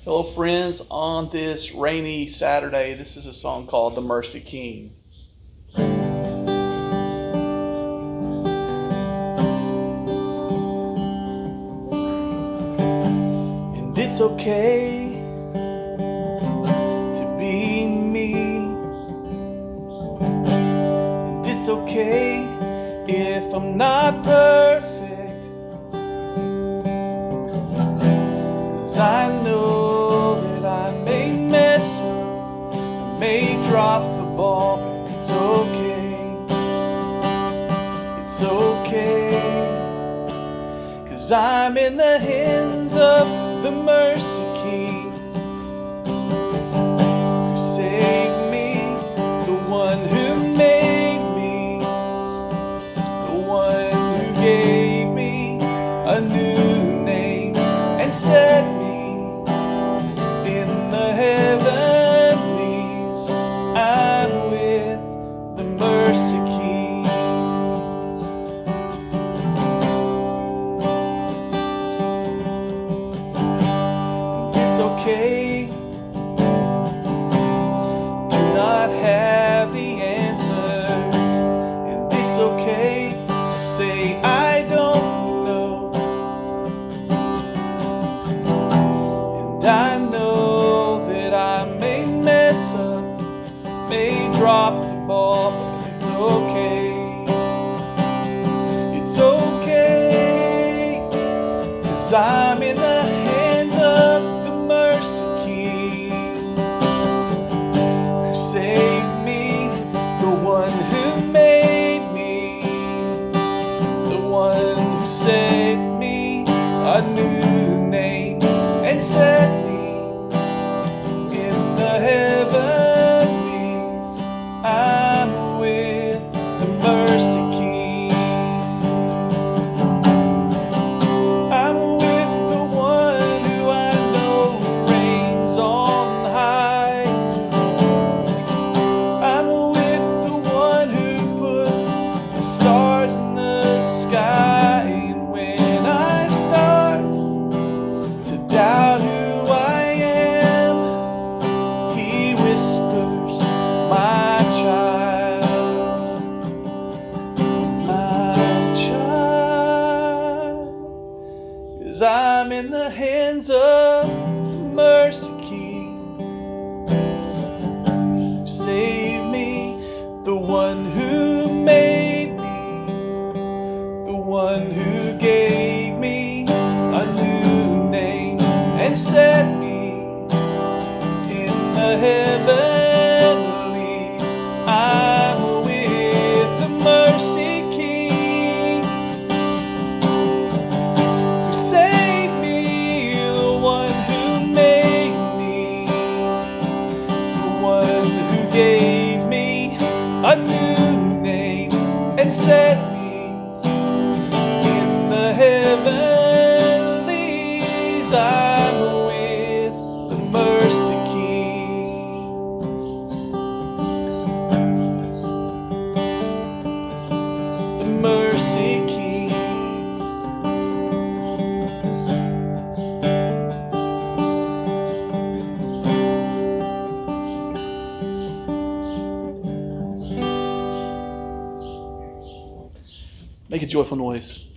Hello, friends. On this rainy Saturday, this is a song called The Mercy King. And it's okay to be me. And it's okay if I'm not perfect, 'cause I know that I may mess up, I may drop the ball, but it's okay. It's okay, 'cause I'm in the hands of the Mercy King, who saved me, the one who made me, the one who gave me a new name and set me in the heavenlies. I'm with the Mercy King. It's okay to not have the answers, and it's okay to say I don't know. And I know that I may mess up, may drop the ball, but it's okay. It's okay, 'cause I'm in the hands of the Mercy King, who saved me, the one who made me, the one who set me a new name and set me in the heavenlies. I'm with the Mercy King. I'm with the one who I know reigns on high. I'm with the one who put the stars in the sky. And when I start to doubt who I am, he whispers, my child, my child. 'Cause I'm in the hands of the Mercy King, who saved me, the one who made me, the one who gave me a new name and set me in the heavenlies. I'm with the Mercy King, who saved me, the one who made me, the one who gave me a new name and set me in the heavenlies. I'm with the Mercy King. The Mercy King. Make a joyful noise.